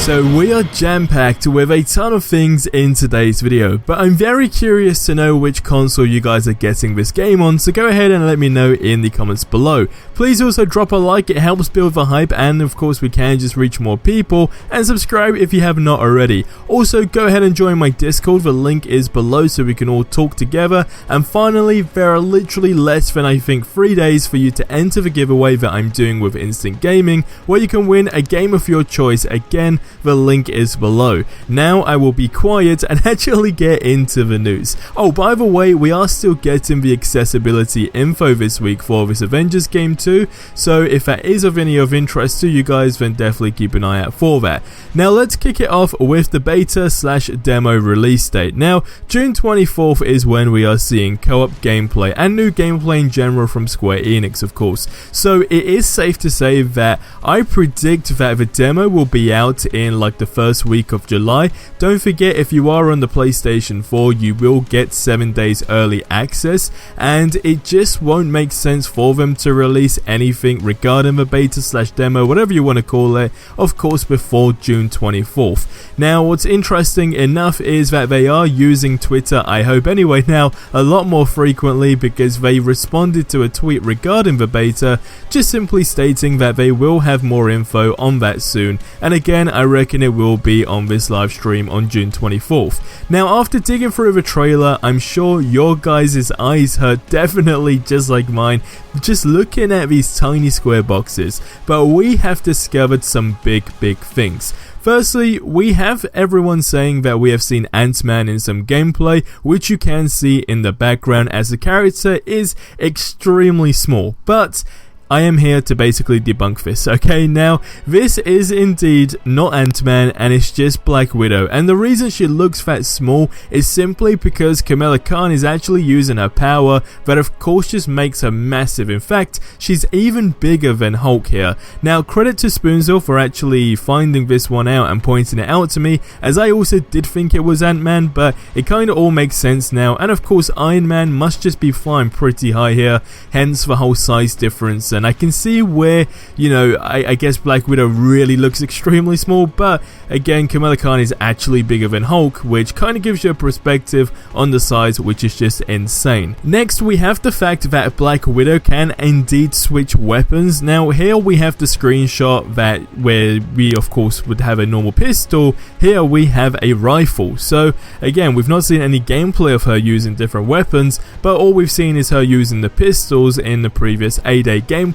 So we are jam-packed with a ton of things in today's video, but I'm very curious to know which console you guys are getting this game on, so go ahead and let me know in the comments below. Please also drop a like, it helps build the hype, and of course we can just reach more people, and subscribe if you have not already. Also go ahead and join my Discord, the link is below so we can all talk together. And finally, there are literally less than I think 3 days for you to enter the giveaway that I'm doing with Instant Gaming, where you can win a game of your choice. Again, the link is below. Now I will be quiet and actually get into the news. Oh, by the way, we are still getting the accessibility info this week for this Avengers game too, so if that is of any of interest to you guys, then definitely keep an eye out for that. Now let's kick it off with the beta/demo release date. Now June 24th is when we are seeing co-op gameplay and new gameplay in general from Square Enix, of course. So it is safe to say that I predict that the demo will be out in like the first week of July. Don't forget, if you are on the PlayStation 4, you will get 7 days early access, and it just won't make sense for them to release anything regarding the beta/demo, whatever you want to call it, of course before June 24th. Now what's interesting enough is that they are using Twitter, I hope anyway now, a lot more frequently, because they responded to a tweet regarding the beta, just simply stating that they will have more info on that soon, and again I reckon it will be on this live stream on June 24th. Now after digging through the trailer, I'm sure your guys' eyes hurt, definitely just like mine, just looking at these tiny square boxes, but we have discovered some big things. Firstly, we have everyone saying that we have seen Ant-Man in some gameplay, which you can see in the background as the character is extremely small, but I am here to basically debunk this, okay? Now, this is indeed not Ant-Man, and it's just Black Widow, and the reason she looks that small is simply because Kamala Khan is actually using her power that of course just makes her massive. In fact, she's even bigger than Hulk here. Now, credit to Spoonzilla for actually finding this one out and pointing it out to me, as I also did think it was Ant-Man, but it kinda all makes sense now, and of course Iron Man must just be flying pretty high here, hence the whole size difference. And I can see where, you know, I guess Black Widow really looks extremely small, but again, Kamala Khan is actually bigger than Hulk, which kind of gives you a perspective on the size, which is just insane. Next, we have the fact that Black Widow can indeed switch weapons. Now, here we have the screenshot that where we of course would have a normal pistol. Here we have a rifle. So again, we've not seen any gameplay of her using different weapons, but all we've seen is her using the pistols in the previous A-Day gameplay.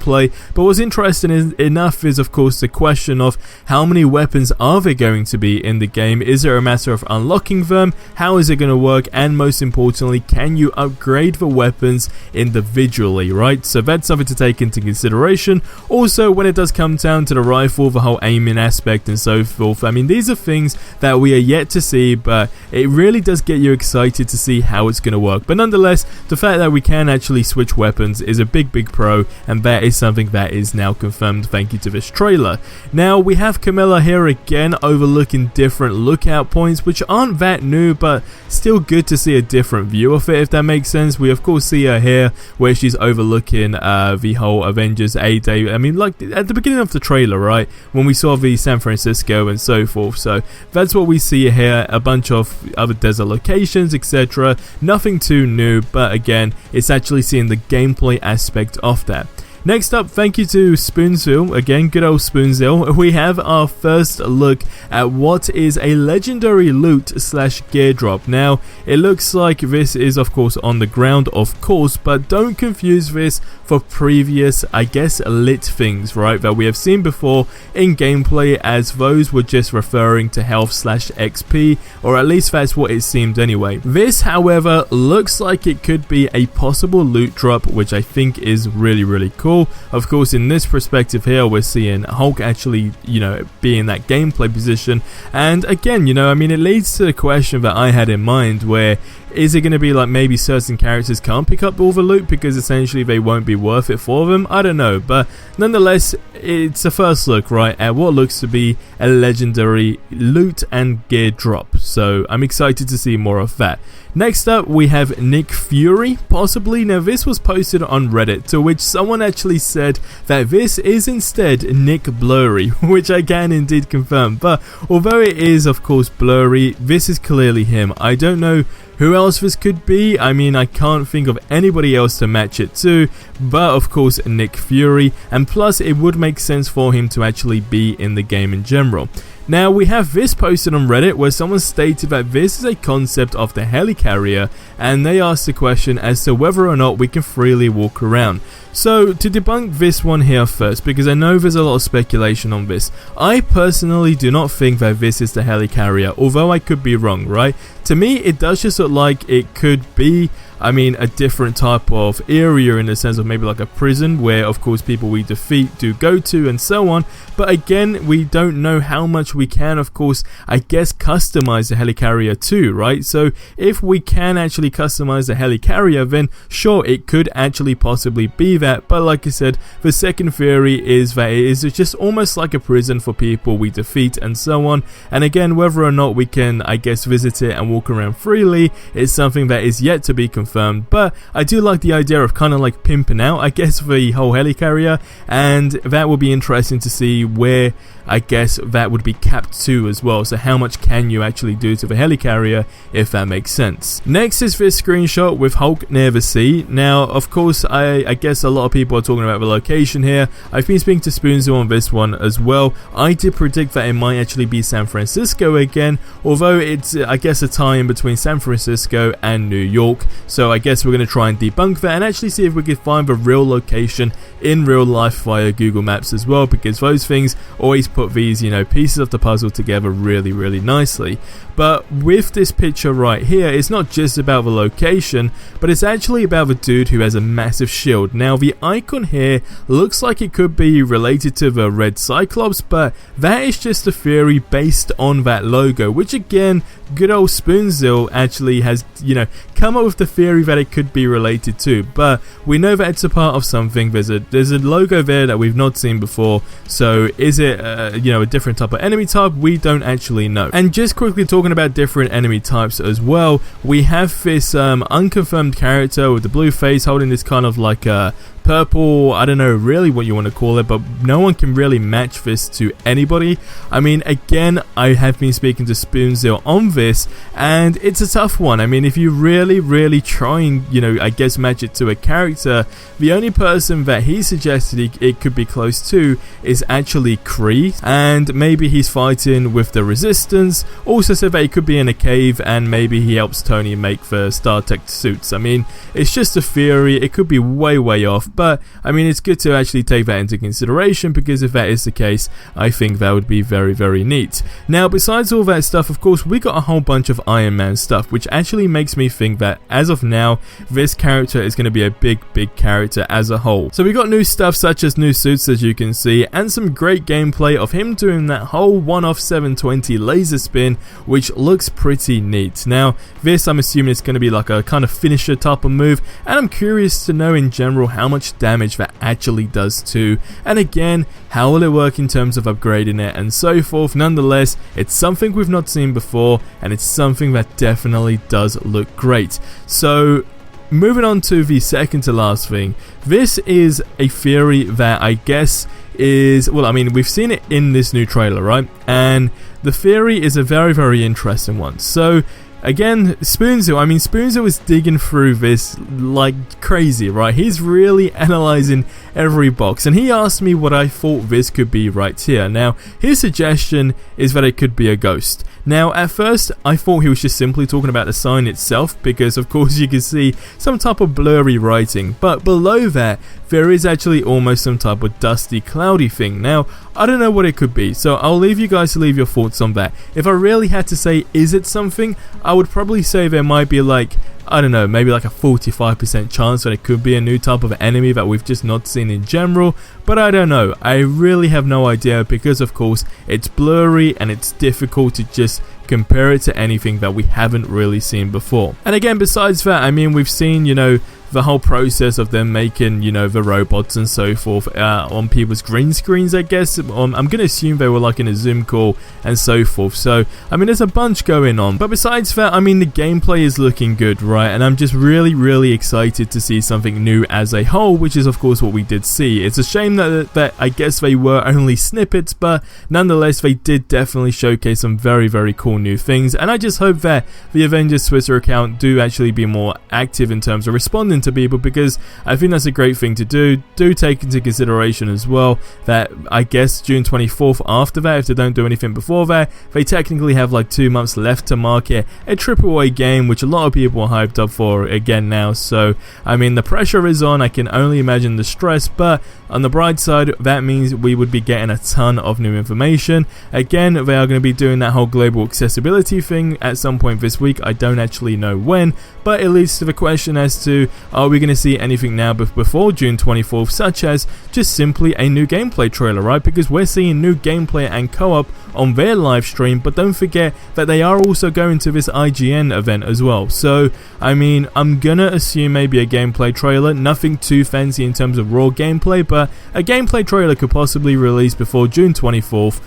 But what's interesting enough is of course the question of how many weapons are there going to be in the game. Is there a matter of unlocking them? How is it going to work? And most importantly, can you upgrade the weapons individually, right? So that's something to take into consideration. Also, when it does come down to the rifle, the whole aiming aspect and so forth, I mean, these are things that we are yet to see, but it really does get you excited to see how it's going to work. But nonetheless, the fact that we can actually switch weapons is a big pro, and that is something that is now confirmed thank you to this trailer. Now we have Kamala here again overlooking different lookout points, which aren't that new, but still good to see a different view of it, if that makes sense. We of course see her here where she's overlooking the whole Avengers A-Day. I mean, like at the beginning of the trailer, right, when we saw the San Francisco and so forth. So that's what we see here, a bunch of other desert locations, etc. Nothing too new, but again, it's actually seeing the gameplay aspect of that. Next up, thank you to Spoonzilla, again, good old Spoonzilla. We have our first look at what is a legendary loot/gear drop. Now, it looks like this is of course on the ground, of course, but don't confuse this for previous, I guess, lit things, right, that we have seen before in gameplay, as those were just referring to health/XP, or at least that's what it seemed anyway. This, however, looks like it could be a possible loot drop, which I think is really cool. Of course, in this perspective here, we're seeing Hulk actually, you know, be in that gameplay position, and again, you know, I mean, it leads to the question that I had in mind, where Is it going to be like maybe certain characters can't pick up all the loot because essentially they won't be worth it for them? I don't know, but nonetheless, it's a first look, right, at what looks to be a legendary loot and gear drop, so I'm excited to see more of that. Next up, we have Nick Fury, possibly. Now, this was posted on Reddit, to which someone actually said that this is instead Nick Blurry, which I can indeed confirm. But although it is, of course, blurry, this is clearly him. I don't know who else this could be. I mean, I can't think of anybody else to match it to, but of course Nick Fury, and plus it would make sense for him to actually be in the game in general. Now, we have this posted on Reddit where someone stated that this is a concept of the helicarrier, and they asked the question as to whether or not we can freely walk around. So, to debunk this one here first, because I know there's a lot of speculation on this, I personally do not think that this is the helicarrier, although I could be wrong, right? To me, it does just look like it could be, I mean, a different type of area in the sense of maybe like a prison where, of course, people we defeat do go to and so on. But again, we don't know how much we can, of course, I guess, customize the helicarrier too, right? So if we can actually customize the helicarrier, then sure, it could actually possibly be that. But like I said, the second theory is that it is just almost like a prison for people we defeat and so on. And again, whether or not we can, I guess, visit it and walk around freely is something that is yet to be confirmed. But I do like the idea of kind of like pimping out, I guess, the whole helicarrier, and that will be interesting to see where, I guess, that would be capped to as well. So how much can you actually do to the helicarrier, if that makes sense. Next is this screenshot with Hulk near the sea. Now, of course, I guess a lot of people are talking about the location here. I've been speaking to Spoonzo on this one as well. I did predict that it might actually be San Francisco again, although it's, I guess, a tie in between San Francisco and New York. So I guess we're going to try and debunk that and actually see if we can find the real location in real life via Google Maps as well, because those things always put these, you know, pieces of the puzzle together really, really nicely. But with this picture right here, it's not just about the location, but it's actually about the dude who has a massive shield. Now, the icon here looks like it could be related to the Red Cyclops, but that is just a theory based on that logo, which again, good old Spoonzil actually has, you know, come up with the theory that it could be related to. But we know that it's a part of something. There's a logo there that we've not seen before. So is it, you know, a different type of enemy type? We don't actually know. And just quickly talking about different enemy types as well, we have this unconfirmed character with the blue face holding this kind of like a purple, I don't know really what you want to call it, but no one can really match this to anybody. I mean, again, I have been speaking to Spoonzil on this, and it's a tough one. I mean, if you really try and, you know, I guess match it to a character, the only person that he suggested it could be close to is actually Kree, and maybe he's fighting with the Resistance. Also said that he could be in a cave, and maybe he helps Tony make the StarTech suits. I mean, it's just a theory, it could be way off, but I mean, it's good to actually take that into consideration, because if that is the case, I think that would be very neat. Now, besides all that stuff, of course, we got a whole bunch of Iron Man stuff, which actually makes me think that as of now, this character is going to be a big character as a whole. So we got new stuff such as new suits, as you can see, and some great gameplay of him doing that whole one-off 720 laser spin, which looks pretty neat. Now, this, I'm assuming it's going to be like a kind of finisher type of move, and I'm curious to know in general how much damage that actually does too, and again, how will it work in terms of upgrading it and so forth. Nonetheless, it's something we've not seen before, and it's something that definitely does look great. So moving on to the second to last thing, this is a theory that I guess is, well, I mean, we've seen it in this new trailer, right? And the theory is a very interesting one. So again, Spoonzo is digging through this like crazy, right? He's really analyzing every box, and he asked me what I thought this could be right here. Now, his suggestion is that it could be a ghost. Now, at first, I thought he was just simply talking about the sign itself, because of course you can see some type of blurry writing, but below that, there is actually almost some type of dusty, cloudy thing. Now, I don't know what it could be, so I'll leave you guys to leave your thoughts on that. If I really had to say, is it something, I would probably say there might be like I don't know, maybe like a 45% chance that it could be a new type of enemy that we've just not seen in general, but I don't know. I really have no idea because of course it's blurry and it's difficult to just compare it to anything that we haven't really seen before. And again, besides that, I mean, we've seen, you know, the whole process of them making, you know, the robots and so forth on people's green screens, I guess. I'm going to assume they were like in a Zoom call and so forth. So, I mean, there's a bunch going on. But besides that, I mean, the gameplay is looking good, right? And I'm just really excited to see something new as a whole, which is, of course, what we did see. It's a shame that I guess they were only snippets, but nonetheless, they did definitely showcase some very cool new things. And I just hope that the Avengers Twitter account do actually be more active in terms of responding to people, because I think that's a great thing to do. Do take into consideration as well that I guess June 24th after that, if they don't do anything before that, they technically have like 2 months left to market a AAA game, which a lot of people are hyped up for again now. So I mean, the pressure is on. I can only imagine the stress, but on the bright side, that means we would be getting a ton of new information. Again, they are going to be doing that whole global accessibility thing at some point this week. I don't actually know when, but it leads to the question as to, are we going to see anything now before June 24th, such as just simply a new gameplay trailer, right? Because we're seeing new gameplay and co-op on their live stream, but don't forget that they are also going to this IGN event as well. So, I mean, I'm gonna assume maybe a gameplay trailer, nothing too fancy in terms of raw gameplay, but a gameplay trailer could possibly release before June 24th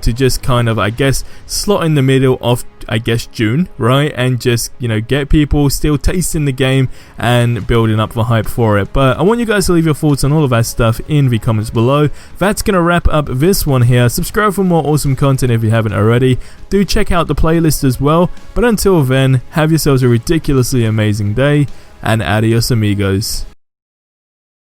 to just kind of, I guess, slot in the middle of, I guess, June, right? And just, you know, get people still tasting the game and building up the hype for it. But I want you guys to leave your thoughts on all of that stuff in the comments below. That's gonna wrap up this one here. Subscribe for more awesome content if you haven't already. Do check out the playlist as well. But until then, have yourselves a ridiculously amazing day, and adios amigos.